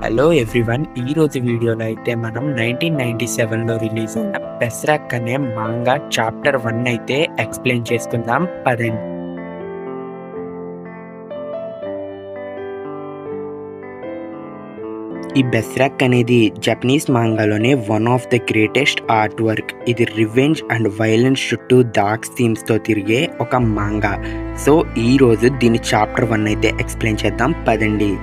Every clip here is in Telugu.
Hello everyone. ఈరోజు వీడియోలో అయితే మనం 1997లో రిలీజ్ అయిన బెస్రాక్ అనే మాంగా చాప్టర్ 1 అయితే ఎక్స్ప్లెయిన్ చేసుకుందాం పదండి. ఈ బెస్రాక్ అనేది జపనీస్ మాంగాలోనే one of the greatest art work. ఇది రివెంజ్ అండ్ వైలెన్స్ చుట్టూ డార్క్ థీమ్స్తో తిరిగే ఒక మాంగా. సో ఈరోజు దీని చాప్టర్ 1 అయితే ఎక్స్ప్లెయిన్ చేద్దాం పదండి.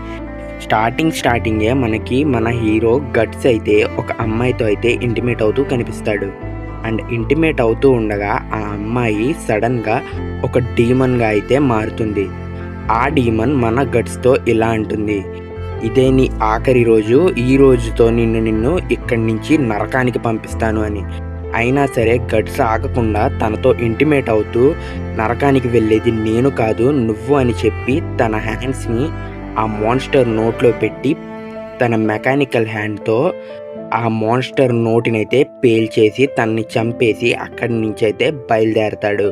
స్టార్టింగే మనకి మన హీరో గట్స్ అయితే ఒక అమ్మాయితో అయితే ఇంటిమేట్ అవుతూ కనిపిస్తాడు. అండ్ ఇంటిమేట్ అవుతూ ఉండగా ఆ అమ్మాయి సడన్గా ఒక డీమన్గా అయితే మారుతుంది. ఆ డీమన్ మన గట్స్తో ఇలా అంటుంది, ఇదే నీ ఆఖరి రోజు, ఈ రోజుతో నిన్ను ఇక్కడి నుంచి నరకానికి పంపిస్తాను అని. అయినా సరే గట్స్ ఆగకుండా తనతో ఇంటిమేట్ అవుతూ నరకానికి వెళ్ళేది నేను కాదు నువ్వు అని చెప్పి తన హ్యాండ్స్ని ఆ మాన్స్టర్ నోట్లో పెట్టి తన మెకానికల్ హ్యాండ్తో ఆ మాన్స్టర్ నోటినైతే పేల్చేసి తనని చంపేసి అక్కడి నుంచి అయితే బయలుదేరతాడు.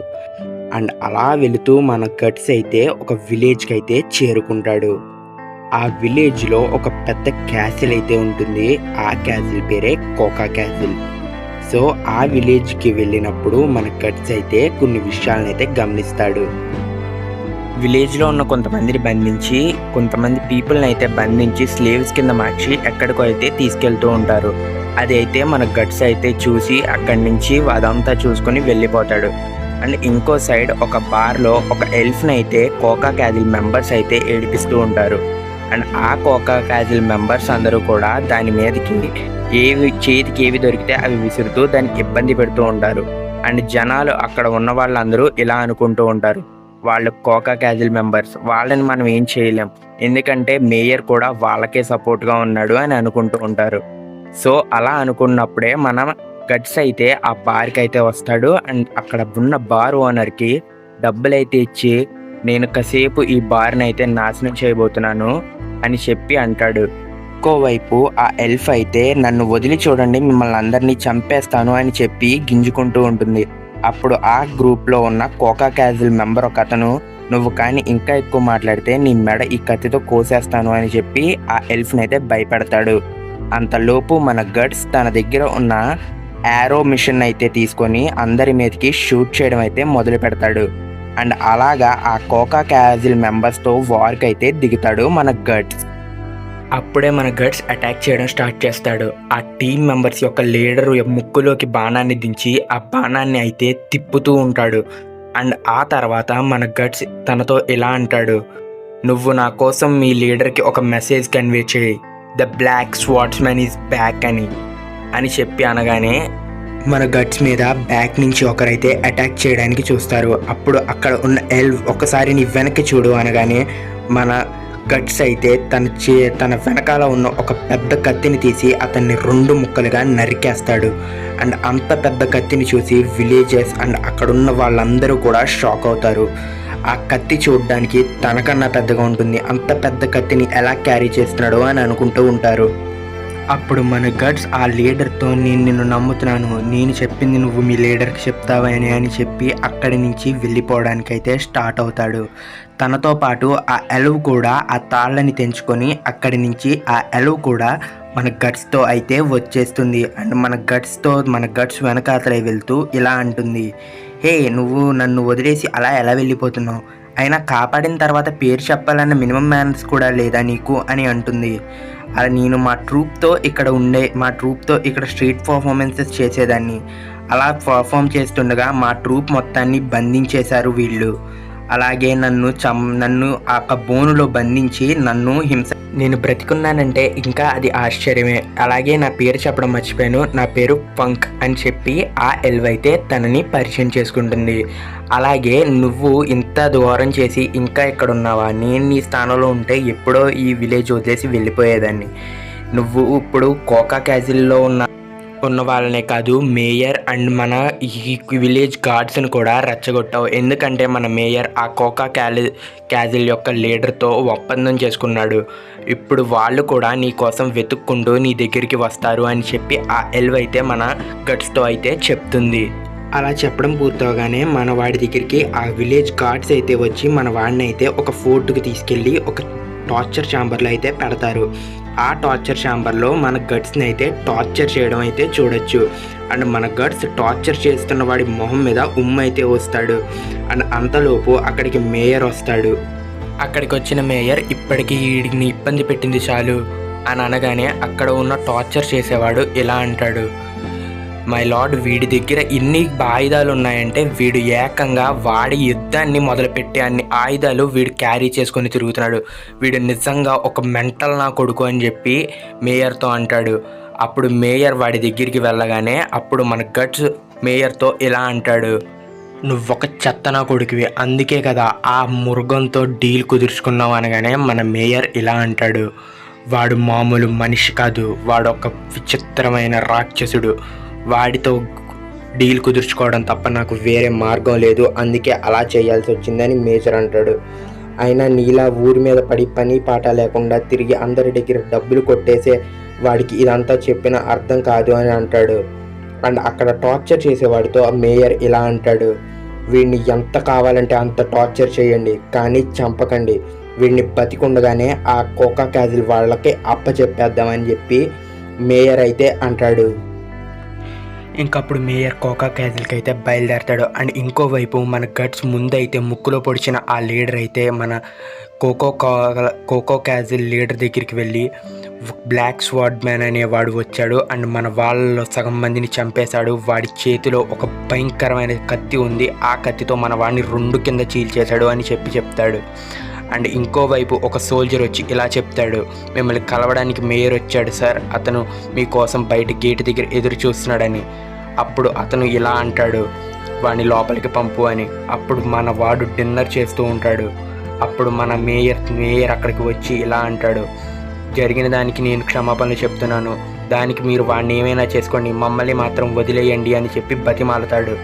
అండ్ అలా వెళుతూ మన గట్స్ అయితే ఒక విలేజ్కి అయితే చేరుకుంటాడు. ఆ విలేజ్లో ఒక పెద్ద క్యాసిల్ అయితే ఉంటుంది. ఆ క్యాసిల్ పేరే కోకా క్యాసిల్. సో ఆ విలేజ్కి వెళ్ళినప్పుడు మన గట్స్ అయితే కొన్ని విషయాలను అయితే గమనిస్తాడు. విలేజ్లో ఉన్న కొంతమందిని బంధించి కొంతమంది పీపుల్ని అయితే బంధించి స్లేవ్స్ కింద మార్చి ఎక్కడికో అయితే తీసుకెళ్తూ ఉంటారు. అది అయితే మన గట్స్ అయితే చూసి అక్కడి నుంచి అదంతా చూసుకొని వెళ్ళిపోతాడు. అండ్ ఇంకో సైడ్ ఒక బార్లో ఒక ఎల్ఫ్ని అయితే కోకా క్యాజిల్ మెంబర్స్ అయితే ఏడిపిస్తూ ఉంటారు. అండ్ ఆ కోకా క్యాజిల్ మెంబర్స్ అందరూ కూడా దాని మీదకి చేతికి ఏవి దొరికితే అవి విసురుతూ దానికి ఇబ్బంది పెడుతూ ఉంటారు. అండ్ జనాలు అక్కడ ఉన్న వాళ్ళందరూ ఇలా అనుకుంటూ ఉంటారు, వాళ్ళు కోకా క్యాజిల్ మెంబర్స్, వాళ్ళని మనం ఏం చేయలేం, ఎందుకంటే మేయర్ కూడా వాళ్ళకే సపోర్ట్గా ఉన్నాడు అని అనుకుంటూ ఉంటారు. సో అలా అనుకున్నప్పుడే మన గట్స్ అయితే ఆ బార్కి అయితే వస్తాడు. అండ్ అక్కడ ఉన్న బార్ ఓనర్కి డబ్బులు అయితే ఇచ్చి నేను కాసేపు ఈ బార్ని అయితే నాశనం చేయబోతున్నాను అని చెప్పి అంటాడు. ఇంకోవైపు ఆ ఎల్ఫ్ అయితే నన్ను వదిలి చూడండి, మిమ్మల్ని అందరినీ చంపేస్తాను అని చెప్పి గింజుకుంటూ ఉంటుంది. అప్పుడు ఆ గ్రూప్లో ఉన్న కోకా క్యాజిల్ మెంబర్ ఒక అతను, నువ్వు కానీ ఇంకా ఎక్కువ మాట్లాడితే నీ మెడ ఈ కత్తితో కోసేస్తాను అని చెప్పి ఆ ఎల్ఫ్ని అయితే భయపెడతాడు. అంతలోపు మన గట్స్ తన దగ్గర ఉన్న యారో మిషన్ అయితే తీసుకొని అందరి మీదకి షూట్ చేయడం అయితే మొదలు పెడతాడు. అండ్ అలాగా ఆ కోకా క్యాజిల్ మెంబర్స్తో వార్కి అయితే దిగుతాడు మన గట్స్. అప్పుడే మన గట్స్ అటాక్ చేయడం స్టార్ట్ చేస్తాడు. ఆ టీం మెంబర్స్ యొక్క లీడరు ముక్కులోకి బాణాన్ని దించి ఆ బాణాన్ని అయితే తిప్పుతూ ఉంటాడు. అండ్ ఆ తర్వాత మన గట్స్ తనతో ఇలా అంటాడు, నువ్వు నా కోసం మీ లీడర్కి ఒక మెసేజ్ కన్వే చేయి, ద బ్లాక్ స్వార్డ్స్మెన్ ఈజ్ బ్యాక్ అని చెప్పి అనగానే మన గట్స్ మీద బ్యాక్ నుంచి ఒకరైతే అటాక్ చేయడానికి చూస్తారు. అప్పుడు అక్కడ ఉన్న ఎల్వ్ ఒకసారి నీ వెనక్కి చూడు అనగానే మన గట్స్ అయితే తన వెనకాల ఉన్న ఒక పెద్ద కత్తిని తీసి అతన్ని 2 ముక్కలుగా నరికేస్తాడు. అండ్ అంత పెద్ద కత్తిని చూసి విలేజెస్ అండ్ అక్కడున్న వాళ్ళందరూ కూడా షాక్ అవుతారు. ఆ కత్తి చూడడానికి తనకన్నా పెద్దగా ఉంటుంది, అంత పెద్ద కత్తిని ఎలా క్యారీ చేస్తున్నాడో అని అనుకుంటూ ఉంటారు. అప్పుడు మన గట్స్ ఆ లీడర్తో, నేను నిన్ను నమ్ముతున్నాను, నేను చెప్పింది నువ్వు మీ లీడర్కి చెప్తావని అని చెప్పి అక్కడి నుంచి వెళ్ళిపోవడానికైతే స్టార్ట్ అవుతాడు. తనతో పాటు ఆ ఎలువ్ కూడా ఆ తాళ్ళని తెంచుకొని అక్కడి నుంచి ఆ ఎలువ్ కూడా మన గట్స్తో అయితే వచ్చేస్తుంది. అండ్ మన గట్స్ వెనకాతలై వెళ్తూ ఇలా అంటుంది, హే నువ్వు నన్ను వదిలేసి అలా ఎలా వెళ్ళిపోతున్నావు, అయినా కాపాడిన తర్వాత పేరు చెప్పాలన్న మినిమం మ్యానర్స్ కూడా లేదా నీకు అని అంటుంది. అలా నేను మా ట్రూప్తో ఇక్కడ స్ట్రీట్ పర్ఫార్మెన్సెస్ చేసేదాన్ని, అలా పర్ఫామ్ చేస్తుండగా మా ట్రూప్ మొత్తాన్ని బంధించేశారు వీళ్ళు. అలాగే నన్ను ఆ బోనులో బంధించి నేను బ్రతికున్నానంటే ఇంకా అది ఆశ్చర్యమే. అలాగే నా పేరు చెప్పడం మర్చిపోయాను, నా పేరు పంక్ అని చెప్పి ఆ ఎల్వ్ అయితే తనని పరిచయం చేసుకుంటుంది. అలాగే నువ్వు ఇంత దూరం చేసి ఇంకా ఇక్కడ ఉన్నావా, నేను నీ స్థానంలో ఉంటే ఎప్పుడో ఈ విలేజ్ వదిలేసి వెళ్ళిపోయేదాన్ని. నువ్వు ఇప్పుడు కోకా క్యాజిల్లో ఉన్న వాళ్ళనే కాదు, మేయర్ అండ్ మన ఈ విలేజ్ గార్డ్స్ని కూడా రెచ్చగొట్టావు. ఎందుకంటే మన మేయర్ ఆ కోకా క్యాజిల్ యొక్క లీడర్తో ఒప్పందం చేసుకున్నాడు. ఇప్పుడు వాళ్ళు కూడా నీ కోసం వెతుక్కుంటూ నీ దగ్గరికి వస్తారు అని చెప్పి ఆ ఎల్వ్ అయితే మన గట్స్తో అయితే చెప్తుంది. అలా చెప్పడం పూర్తవగానే మన వాడి దగ్గరికి ఆ విలేజ్ గార్డ్స్ అయితే వచ్చి మన వాడిని అయితే ఒక ఫోర్ట్కి తీసుకెళ్ళి ఒక టార్చర్ ఛాంబర్లో అయితే పెడతారు. ఆ టార్చర్ ఛాంబర్లో మన గట్స్ని అయితే టార్చర్ చేయడం అయితే చూడొచ్చు. అండ్ మన గట్స్ టార్చర్ చేస్తున్న వాడి మొహం మీద అయితే వస్తాడు. అండ్ అంతలోపు అక్కడికి మేయర్ వస్తాడు. అక్కడికి వచ్చిన మేయర్ ఇప్పటికీ వీడిని ఇబ్బంది పెట్టింది చాలు అని అనగానే అక్కడ ఉన్న టార్చర్ చేసేవాడు ఇలా అంటాడు, మై లార్డ్, వీడి దగ్గర ఇన్ని ఆయుధాలు ఉన్నాయంటే వీడు ఏకంగా వాడి యుద్ధాన్ని మొదలుపెట్టి అన్ని ఆయుధాలు వీడు క్యారీ చేసుకొని తిరుగుతున్నాడు. వీడు నిజంగా ఒక మెంటల్ నా కొడుకు అని చెప్పి మేయర్తో అంటాడు. అప్పుడు మేయర్ వాడి దగ్గరికి వెళ్ళగానే అప్పుడు మన గట్స్ మేయర్తో ఇలా అంటాడు, నువ్వొక చెత్త నా కొడుకువి, అందుకే కదా ఆ మృగంతో డీల్ కుదుర్చుకున్నావు అనగానే మన మేయర్ ఇలా అంటాడు, వాడు మామూలు మనిషి కాదు, వాడు ఒక విచిత్రమైన రాక్షసుడు, వాడితో డీల్ కుదుర్చుకోవడం తప్ప నాకు వేరే మార్గం లేదు, అందుకే అలా చేయాల్సి వచ్చిందని మేజర్ అంటాడు. అయినా నీలా ఊరి మీద పడి పని పాట లేకుండా తిరిగి అందరి దగ్గర డబ్బులు కొట్టేసే వాడికి ఇదంతా చెప్పిన అర్థం కాదు అని అంటాడు. అండ్ అక్కడ టార్చర్ చేసేవాడితో మేయర్ ఇలా అంటాడు, వీడిని ఎంత కావాలంటే అంత టార్చర్ చేయండి, కానీ చంపకండి, వీడిని బతికుండగానే ఆ కోకా క్యాజిల్ వాళ్ళకి అప్పచెప్పేద్దామని చెప్పి మేయర్ అయితే అంటాడు. ఇంకప్పుడు మేయర్ కోకా క్యాజిల్కి అయితే బయలుదేరతాడు. అండ్ ఇంకోవైపు మన గట్స్ ముందైతే ముక్కులో పొడిచిన ఆ లీడర్ అయితే మన కోకో క్యాజిల్ లీడర్ దగ్గరికి వెళ్ళి, బ్లాక్ స్వార్డ్ మ్యాన్ అనేవాడు వచ్చాడు అండ్ మన వాళ్ళలో సగం మందిని చంపేశాడు, వాడి చేతిలో ఒక భయంకరమైన కత్తి ఉంది, ఆ కత్తితో మన వాడిని 2 కింద చీల్చేశాడు అని చెప్తాడు. అండ్ ఇంకోవైపు ఒక సోల్జర్ వచ్చి ఇలా చెప్తాడు, మిమ్మల్ని కలవడానికి మేయర్ వచ్చాడు సార్, అతను మీకోసం బయట గేట్ దగ్గర ఎదురు చూస్తున్నాడని. అప్పుడు అతను ఇలా అంటాడు, వాడిని లోపలికి పంపు అని. అప్పుడు మన వాడు డిన్నర్ చేస్తూ ఉంటాడు. అప్పుడు మన మేయర్ అక్కడికి వచ్చి ఇలా అంటాడు, జరిగిన దానికి నేను క్షమాపణలు చెప్తున్నాను, దానికి మీరు వాడిని ఏమైనా చేసుకోండి, మమ్మల్ని మాత్రం వదిలేయండి అని చెప్పి బతిమాలతాడు.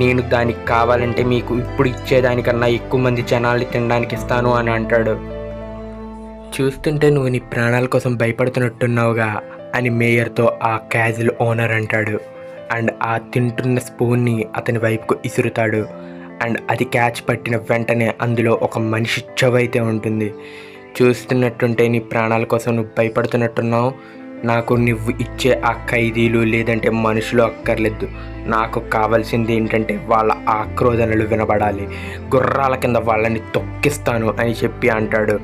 నేను దానికి కావాలంటే మీకు ఇప్పుడు ఇచ్చేదానికన్నా ఎక్కువ మంది జనాల్ని తినడానికి ఇస్తాను అని అంటాడు. చూస్తుంటే నువ్వు నీ ప్రాణాల కోసం భయపడుతున్నట్టున్నావుగా అని మేయర్తో ఆ క్యాజిల్ ఓనర్ అంటాడు. అండ్ ఆ తింటున్న స్పూన్ని అతని వైపుకు ఇసురుతాడు. అండ్ అది క్యాచ్ పట్టిన వెంటనే అందులో ఒక మనిషి చెవైతే ఉంటుంది. చూస్తున్నట్టుంటే నీ ప్రాణాల కోసం నువ్వు భయపడుతున్నట్టున్నావు, నాకు నువ్వు ఇచ్చే ఆ ఖైదీలు లేదంటే మనుషులు అక్కర్లేదు, నాకు కావాల్సింది ఏంటంటే వాళ్ళ ఆక్రోధనలు వినబడాలి, గుర్రాల కింద వాళ్ళని తొక్కిస్తాను అని చెప్పి అంటాడు.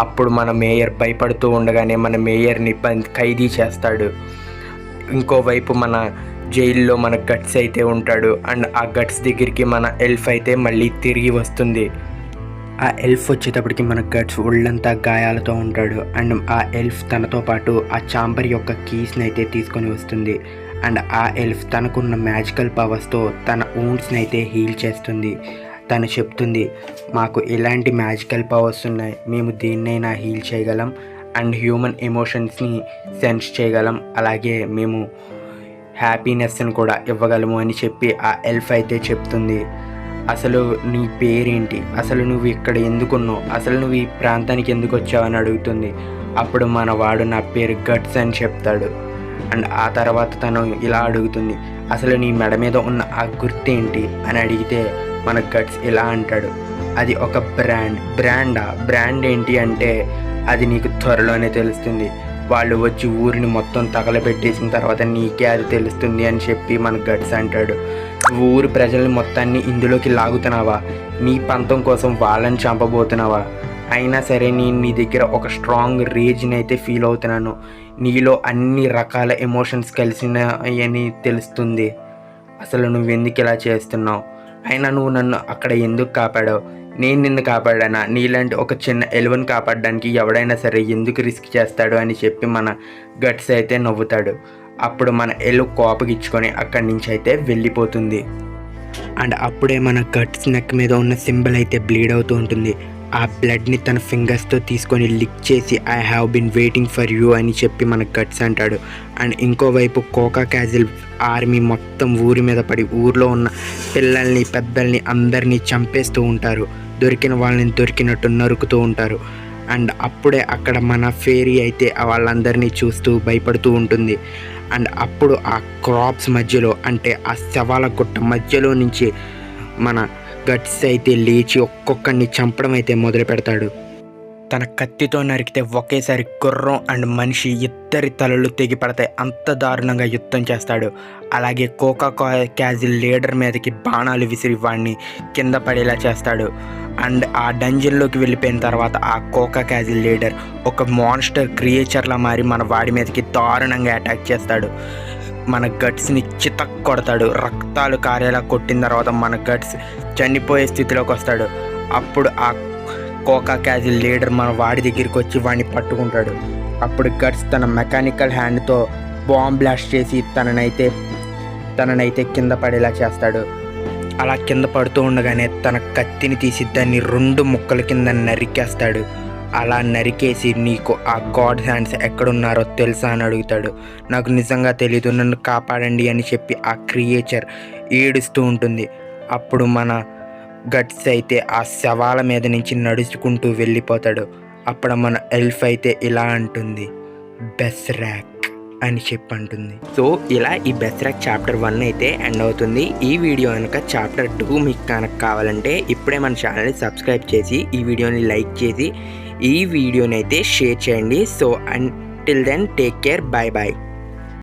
అప్పుడు మన మేయర్ భయపడుతూ ఉండగానే మన మేయర్ని ఖైదీ చేస్తాడు. ఇంకోవైపు మన జైల్లో మన గట్స్ అయితే ఉంటాడు. అండ్ ఆ గట్స్ దగ్గరికి మన ఎల్ఫ్ అయితే మళ్ళీ తిరిగి వస్తుంది. ఆ ఎల్ఫ్ వచ్చేటప్పటికి మన గట్స్ ఒళ్ళంతా గాయాలతో ఉంటాడు. అండ్ ఆ ఎల్ఫ్ తనతో పాటు ఆ ఛాంబర్ యొక్క కీస్ని అయితే తీసుకొని వస్తుంది. అండ్ ఆ ఎల్ఫ్ తనకున్న మ్యాజికల్ పవర్స్తో తన వూండ్స్ని అయితే హీల్ చేస్తుంది. తను చెప్తుంది, మాకు ఇలాంటి మ్యాజికల్ పవర్స్ ఉన్నాయి, మేము దేన్నైనా హీల్ చేయగలం అండ్ హ్యూమన్ ఎమోషన్స్ని సెన్స్ చేయగలం, అలాగే మేము హ్యాపీనెస్ని కూడా ఇవ్వగలము అని చెప్పి ఆ ఎల్ఫ్ అయితే చెప్తుంది. అసలు నీ పేరేంటి, అసలు నువ్వు ఇక్కడ ఎందుకున్నావు, అసలు నువ్వు ఈ ప్రాంతానికి ఎందుకు వచ్చావు అని అడుగుతుంది. అప్పుడు మన వాడు నా పేరు గట్స్ అని చెప్తాడు. అండ్ ఆ తర్వాత తను ఇలా అడుగుతుంది, అసలు నీ మెడ మీద ఉన్న ఆ గుర్తేంటి అని అడిగితే మన గట్స్ ఇలా అంటాడు, అది ఒక బ్రాండ్ ఏంటి అంటే అది నీకు త్వరలోనే తెలుస్తుంది, వాళ్ళు వచ్చి ఊరిని మొత్తం తగలబెట్టేసిన తర్వాత నీకే అది తెలుస్తుంది అని చెప్పి మన గట్స్ అంటాడు. ఊరి ప్రజల్ని మొత్తాన్ని ఇందులోకి లాగుతున్నావా, నీ పంతం కోసం వాళ్ళని చంపబోతున్నావా, అయినా సరే నేను నీ దగ్గర ఒక స్ట్రాంగ్ రేజ్ని అయితే ఫీల్ అవుతున్నాను, నీలో అన్ని రకాల ఎమోషన్స్ కలిసినాయని తెలుస్తుంది, అసలు నువ్వు ఎందుకు ఇలా చేస్తున్నావు, అయినా నువ్వు నన్ను అక్కడ ఎందుకు కాపాడావు, నేను నిన్ను కాపాడానా, నీలాంటి ఒక చిన్న ఎలువని కాపాడడానికి ఎవడైనా సరే ఎందుకు రిస్క్ చేస్తాడు అని చెప్పి మన గట్స్ అయితే నవ్వుతాడు. అప్పుడు మన ఎలు కోపగిచ్చుకొని అక్కడి నుంచి అయితే వెళ్ళిపోతుంది. అండ్ అప్పుడే మన గట్స్ నెక్ మీద ఉన్న సింబల్ అయితే బ్లీడ్ అవుతూ ఉంటుంది. ఆ బ్లడ్ని తన ఫింగర్స్తో తీసుకొని లిక్ చేసి I have been waiting for you అని చెప్పి మన గట్స్ అంటాడు. అండ్ ఇంకోవైపు కోకా క్యాజిల్ ఆర్మీ మొత్తం ఊరి మీద పడి ఊర్లో ఉన్న పిల్లల్ని పెద్దల్ని అందరినీ చంపేస్తూ ఉంటారు, దొరికిన వాళ్ళని దొరికినట్టు నరుకుతూ ఉంటారు. అండ్ అప్పుడే అక్కడ మన ఫేరీ అయితే వాళ్ళందరినీ చూస్తూ భయపడుతూ ఉంటుంది. అండ్ అప్పుడు ఆ క్రాప్స్ మధ్యలో అంటే ఆ శవాల గుట్ట మధ్యలో నుంచి మన గట్స్ అయితే లేచి ఒక్కొక్కడిని చంపడం అయితే మొదలు పెడతాడు. తన కత్తితో నరికితే ఒకేసారి గుర్రం అండ్ మనిషి ఇద్దరి తలలు తెగిపడతాయి. అంత దారుణంగా యుద్ధం చేస్తాడు. అలాగే కోకా క్యాజిల్ లీడర్ మీదకి బాణాలు విసిరి వాడిని కింద పడేలా చేస్తాడు. అండ్ ఆ డంజన్లోకి వెళ్ళిపోయిన తర్వాత ఆ కోకా క్యాజిల్ లీడర్ ఒక మాన్స్టర్ క్రియేచర్లా మారి మన వాడి మీదకి దారుణంగా అటాక్ చేస్తాడు. మన గట్స్ని చితక్ కొడతాడు. రక్తాలు కారేలా కొట్టిన తర్వాత మన గట్స్ చనిపోయే స్థితిలోకి వస్తాడు. అప్పుడు ఆ కోకా క్యాజిల్ లీడర్ మన వాడి దగ్గరికి వచ్చి వాడిని పట్టుకుంటాడు. అప్పుడు గట్స్ తన మెకానికల్ హ్యాండ్తో బాంబ్ బ్లాస్ట్ చేసి తననైతే కింద పడేలా చేస్తాడు. అలా కింద పడుతూ ఉండగానే తన కత్తిని తీసి దాన్ని 2 ముక్కల కింద నరికేస్తాడు. అలా నరికేసి నీకు ఆ గాడ్ హ్యాండ్స్ ఎక్కడున్నారో తెలుసా అని అడుగుతాడు. నాకు నిజంగా తెలీదు, నన్ను కాపాడండి అని చెప్పి ఆ క్రియేచర్ ఏడుస్తూ ఉంటుంది. అప్పుడు మన గట్స్ అయితే ఆ శవాల మీద నుంచి నడుచుకుంటూ వెళ్ళిపోతాడు. అప్పుడు మన ఎల్ఫ్ అయితే ఇలా అంటుంది, బెస్రాక్ అని చెప్పి అంటుంది. సో ఇలా ఈ బెస్రాక్ చాప్టర్ 1 అయితే ఎండ్ అవుతుంది. ఈ వీడియో కనుక చాప్టర్ 2 మీకు కనుక కావాలంటే ఇప్పుడే మన ఛానల్ని సబ్స్క్రైబ్ చేసి ఈ వీడియోని లైక్ చేసి ఈ వీడియోని అయితే షేర్ చేయండి. So until then take care, bye bye.